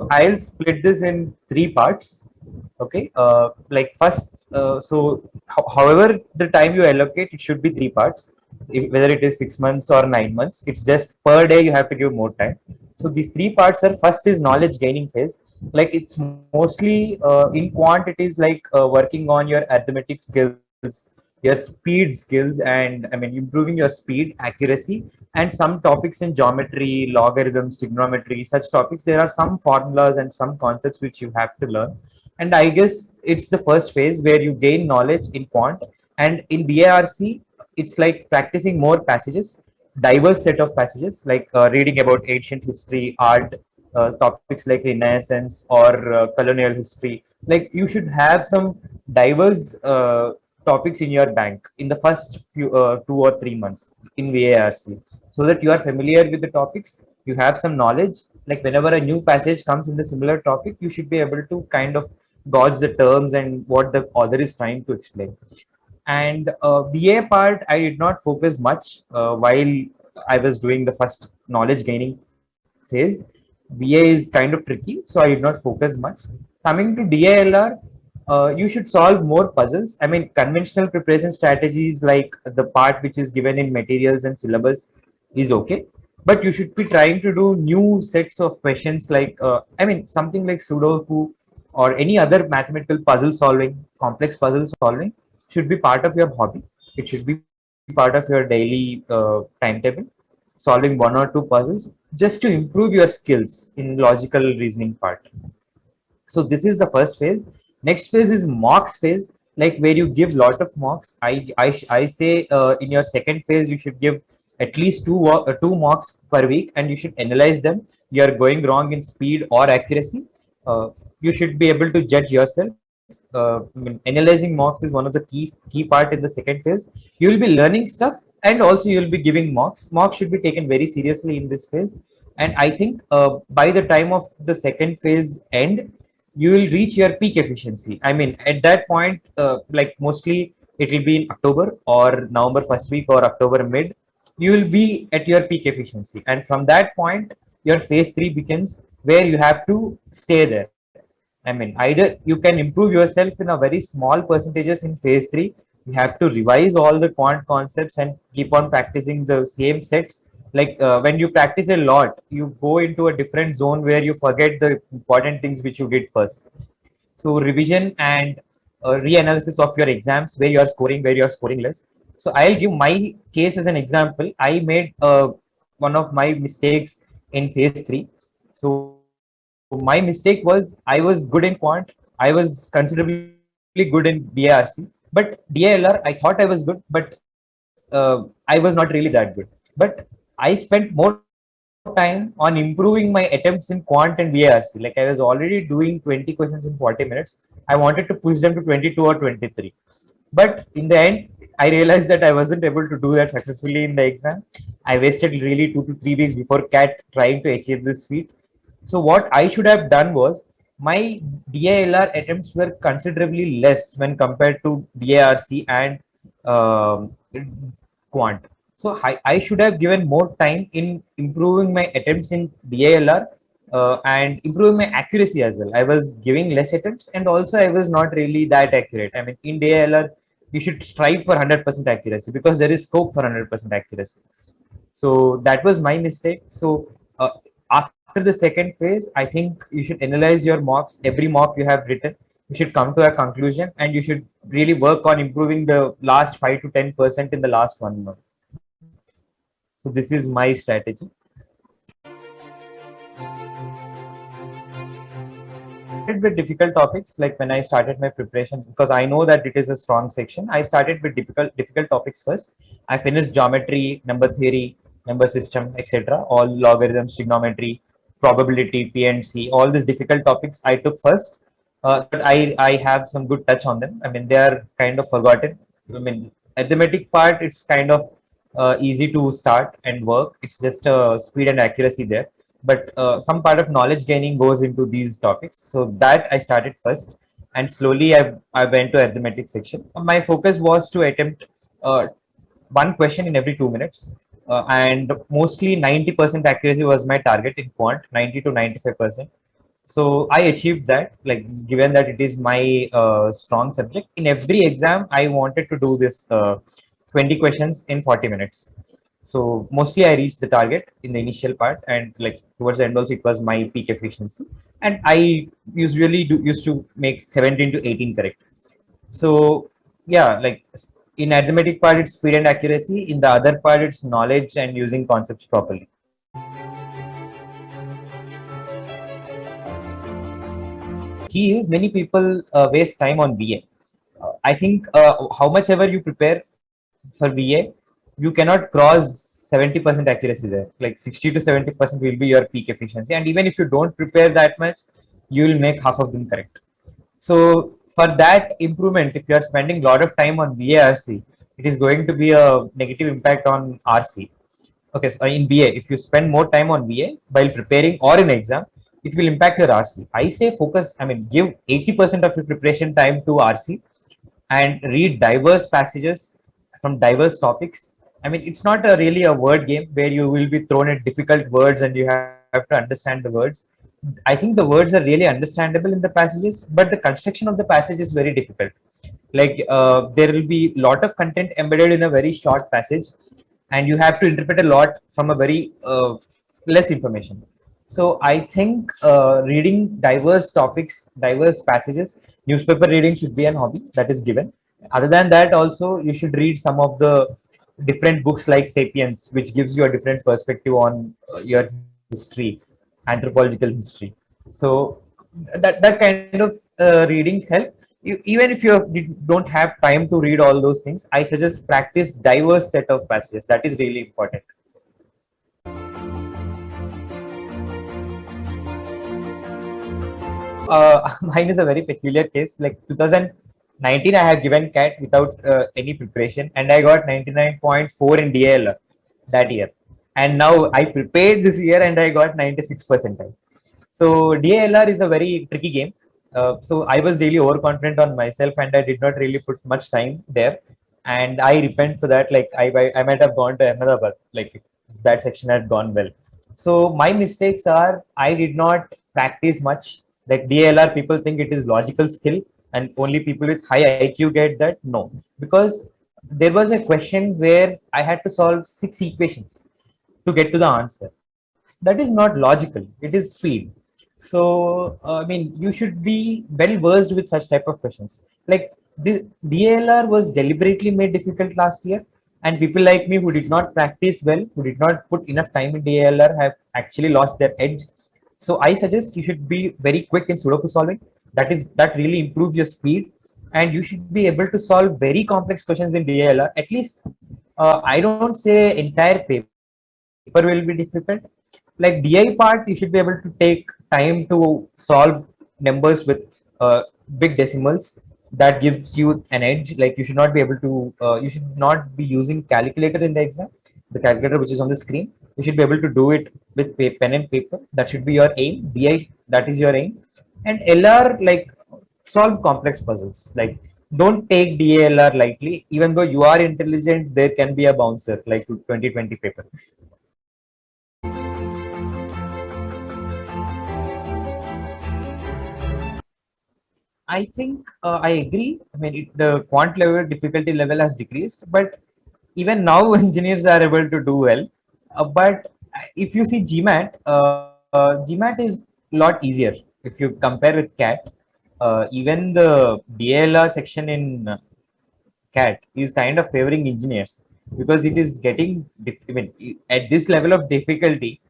I'll split this in three parts. Okay. Like first, however the time you allocate, it should be three parts. Whether it is 6 months or 9 months, it's just per day you have to give more time. So these three parts are: first is knowledge gaining phase. Like it's mostly in quant, it is like working on your arithmetic skills, your speed skills, and I mean improving your speed, accuracy, and some topics in geometry, logarithms, trigonometry, such topics. There are some formulas and some concepts which you have to learn. And I guess it's the first phase where you gain knowledge in quant. And in VARC, it's like practicing more passages, diverse set of passages, like reading about ancient history, art, topics like Renaissance or colonial history. Like you should have some diverse topics in your bank in the first few 2 or 3 months in VARC, so that you are familiar with the topics, you have some knowledge. Like whenever a new passage comes in the similar topic, you should be able to kind of gauge the terms and what the author is trying to explain. And BA part, I did not focus much while I was doing the first knowledge gaining phase. BA is kind of tricky, so I did not focus much. Coming to DILR, you should solve more puzzles. I mean, conventional preparation strategies like the part which is given in materials and syllabus is okay, but you should be trying to do new sets of questions like, I mean, something like Sudoku or any other mathematical puzzle solving, complex puzzle solving should be part of your hobby. It should be part of your daily timetable, solving one or two puzzles just to improve your skills in logical reasoning part. So this is the first phase. Next phase is mocks phase, like where you give lot of mocks. I say in your second phase you should give at least two mocks per week, and you should analyze them. You are going wrong in speed or accuracy. Uh, you should be able to judge yourself. I mean, analyzing mocks is one of the key part in the second phase. You will be learning stuff, and also you will be giving mocks. Mocks should be taken very seriously in this phase. And I think by the time of the second phase end, you will reach your peak efficiency. I mean, at that point, like mostly it will be in October or November first week or October mid, you will be at your peak efficiency. And from that point, your phase three begins, where you have to stay there. I mean, either you can improve yourself in a very small percentages in phase three. You have to revise all the quant concepts and keep on practicing the same sets. Like when you practice a lot, you go into a different zone where you forget the important things which you did first. So revision and reanalysis of your exams, where you are scoring, where you are scoring less. So I'll give my case as an example. I made one of my mistakes in phase three. So my mistake was I was good in quant. I was considerably good in BARC, but DILR I thought I was good, but I was not really that good. But I spent more time on improving my attempts in quant and VARC. Like I was already doing 20 questions in 40 minutes. I wanted to push them to 22 or 23. But in the end, I realized that I wasn't able to do that successfully in the exam. I wasted really 2 to 3 weeks before CAT trying to achieve this feat. So what I should have done was, my DILR attempts were considerably less when compared to BARC and um, quant. So I should have given more time in improving my attempts in DILR and improving my accuracy as well. I was giving less attempts, and also I was not really that accurate. I mean, in DILR, you should strive for 100% accuracy because there is scope for 100% accuracy. So that was my mistake. So after the second phase, I think you should analyze your mocks, every mock you have written. You should come to a conclusion, and you should really work on improving the last 5 to 10% in the last 1 month. So this is my strategy. Started with difficult topics, like when I started my preparation, because I know that it is a strong section. I started with difficult topics first. I finished geometry, number theory, number system, etc. All logarithms, trigonometry, probability, P and C, all these difficult topics I took first, so that I have some good touch on them. I mean, they are kind of forgotten. I mean, arithmetic part, it's kind of easy to start and work. It's just speed and accuracy there, but some part of knowledge gaining goes into these topics. So that I started first, and slowly I went to arithmetic section. My focus was to attempt one question in every 2 minutes, and mostly 90% accuracy was my target in quant, 90 to 95%. So I achieved that, like given that it is my strong subject. In every exam, I wanted to do this 20 questions in 40 minutes. So mostly I reached the target in the initial part, and like towards the end also it was my peak efficiency. And I usually used to make 17 to 18 correct. So yeah, like in arithmetic part it's speed and accuracy. In the other part it's knowledge and using concepts properly. Key is many people waste time on VA. I think how much ever you prepare for VA, you cannot cross 70% accuracy there. Like 60 to 70% will be your peak efficiency. And even if you don't prepare that much, you will make half of them correct. So for that improvement, if you are spending a lot of time on VARC, it is going to be a negative impact on RC. Okay, so in VA, if you spend more time on VA while preparing or in exam, it will impact your RC. I say focus, I mean, give 80% of your preparation time to RC and read diverse passages from diverse topics. I mean, it's not a really a word game where you will be thrown at difficult words and you have to understand the words. I think the words are really understandable in the passages, but the construction of the passage is very difficult. Like there will be a lot of content embedded in a very short passage, and you have to interpret a lot from a very less information. So I think reading diverse topics, diverse passages, newspaper reading should be an hobby that is given. Other than that, also you should read some of the different books like Sapiens, which gives you a different perspective on your history, anthropological history. So that kind of readings help. Even if you don't have time to read all those things, I suggest practice diverse set of passages. That is really important. Mine is a very peculiar case. Like 2019, I have given CAT without any preparation, and I got 99.4 in DILR that year. And now I prepared this year, and I got 96 percentile. So DILR is a very tricky game. So I was really overconfident on myself, and I did not really put much time there. And I repent for that. Like I might have gone to Ahmedabad, like if that section had gone well. So my mistakes are I did not practice much. Like DLR, people think it is logical skill, and only people with high IQ get that. No, because there was a question where I had to solve 6 equations to get to the answer. That is not logical. It is speed. So I mean, you should be well versed with such type of questions. Like the DLR was deliberately made difficult last year, and people like me who did not practice well, who did not put enough time in DLR, have actually lost their edge. So I suggest you should be very quick in Sudoku solving. That really improves your speed, and you should be able to solve very complex questions in DLR. At least I don't say entire paper will be difficult. Like DI part, you should be able to take time to solve numbers with big decimals. That gives you an edge. Like you should not be able to, you should not be using calculator in the exam. The calculator which is on the screen, you should be able to do it with pen and paper. That should be your aim. DI, that is your aim. And LR, like solve complex puzzles. Like don't take DALR lightly. Even though you are intelligent, there can be a bouncer like 2020 paper. I think I agree. I mean, the quant level difficulty level has decreased, but even now engineers are able to do well. But if you see GMAT, GMAT is a lot easier if you compare with CAT. Even the DLR section in CAT is kind of favoring engineers because it is getting, I mean, at this level of difficulty,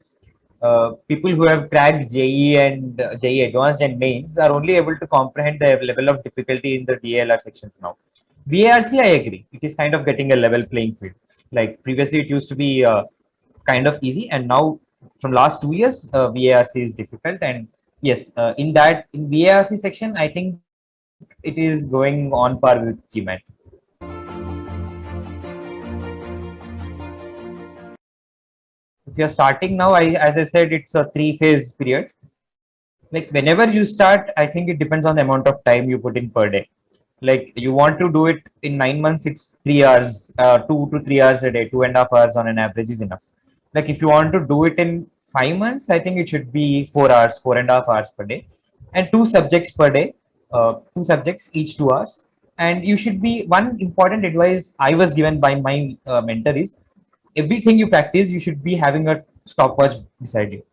people who have cracked JE and JE Advanced and Mains are only able to comprehend the level of difficulty in the DLR sections now. VARC, I agree. It is kind of getting a level playing field. Like previously, it used to be kind of easy, and now from last 2 years, VARC is difficult. And yes, in VARC section, I think it is going on par with GMAT. If you're starting now, as I said, it's a 3 phase period. Like whenever you start, I think it depends on the amount of time you put in per day. Like you want to do it in 9 months, it's 3 hours, 2 to 3 hours a day, 2.5 hours on an average is enough. Like if you want to do it in 5 months, I think it should be 4 hours, 4.5 hours per day, and two subjects per day, two subjects each 2 hours. And you should be, one important advice I was given by my mentor is, everything you practice, you should be having a stopwatch beside you.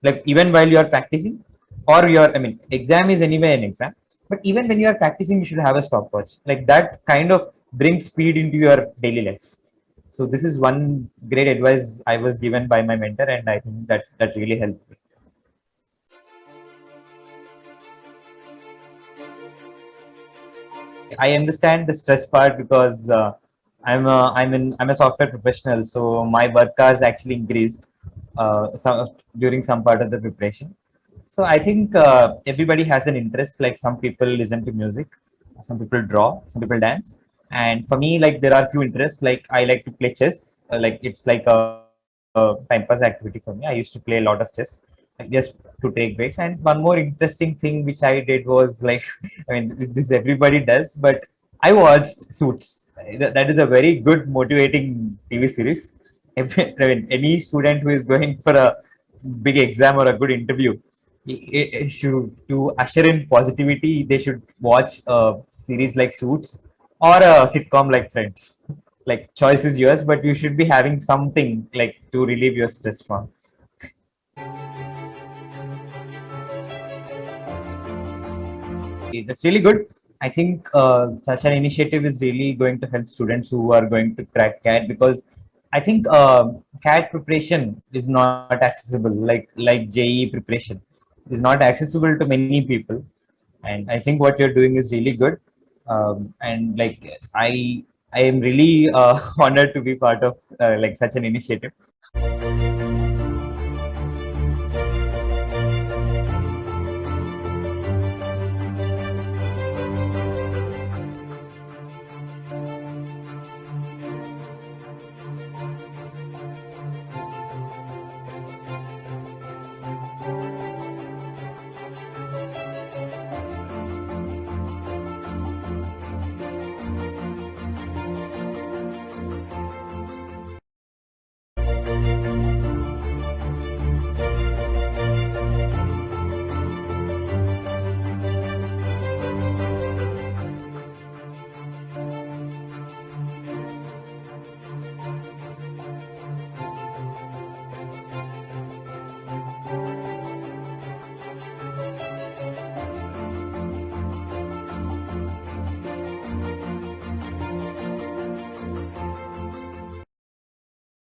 Like even while you are practicing, or your, I mean, exam is anyway an exam, but even when you are practicing, you should have a stopwatch. Like that kind of brings speed into your daily life. So this is one great advice I was given by my mentor, and I think that really helped me. I understand the stress part because I'm a software professional, so my work hours actually increased during some part of the preparation. So I think everybody has an interest. Like some people listen to music, some people draw, some people dance, and for me, like there are few interests. Like I like to play chess. Like it's like a time pass activity for me. I used to play a lot of chess, like just to take breaks. And one more interesting thing which I did was like, I mean, this everybody does, but I watched Suits. That is a very good motivating TV series. I mean, any student who is going for a big exam or a good interview, should, to usher in positivity, they should watch a series like Suits or a sitcom like Friends. Like choice is yours, but you should be having something like to relieve your stress from. That's really good. I think such an initiative is really going to help students who are going to crack CAT, because I think CAT preparation is not accessible like JEE preparation is not accessible to many people, and I think what you're doing is really good. And like I am really honored to be part of like such an initiative.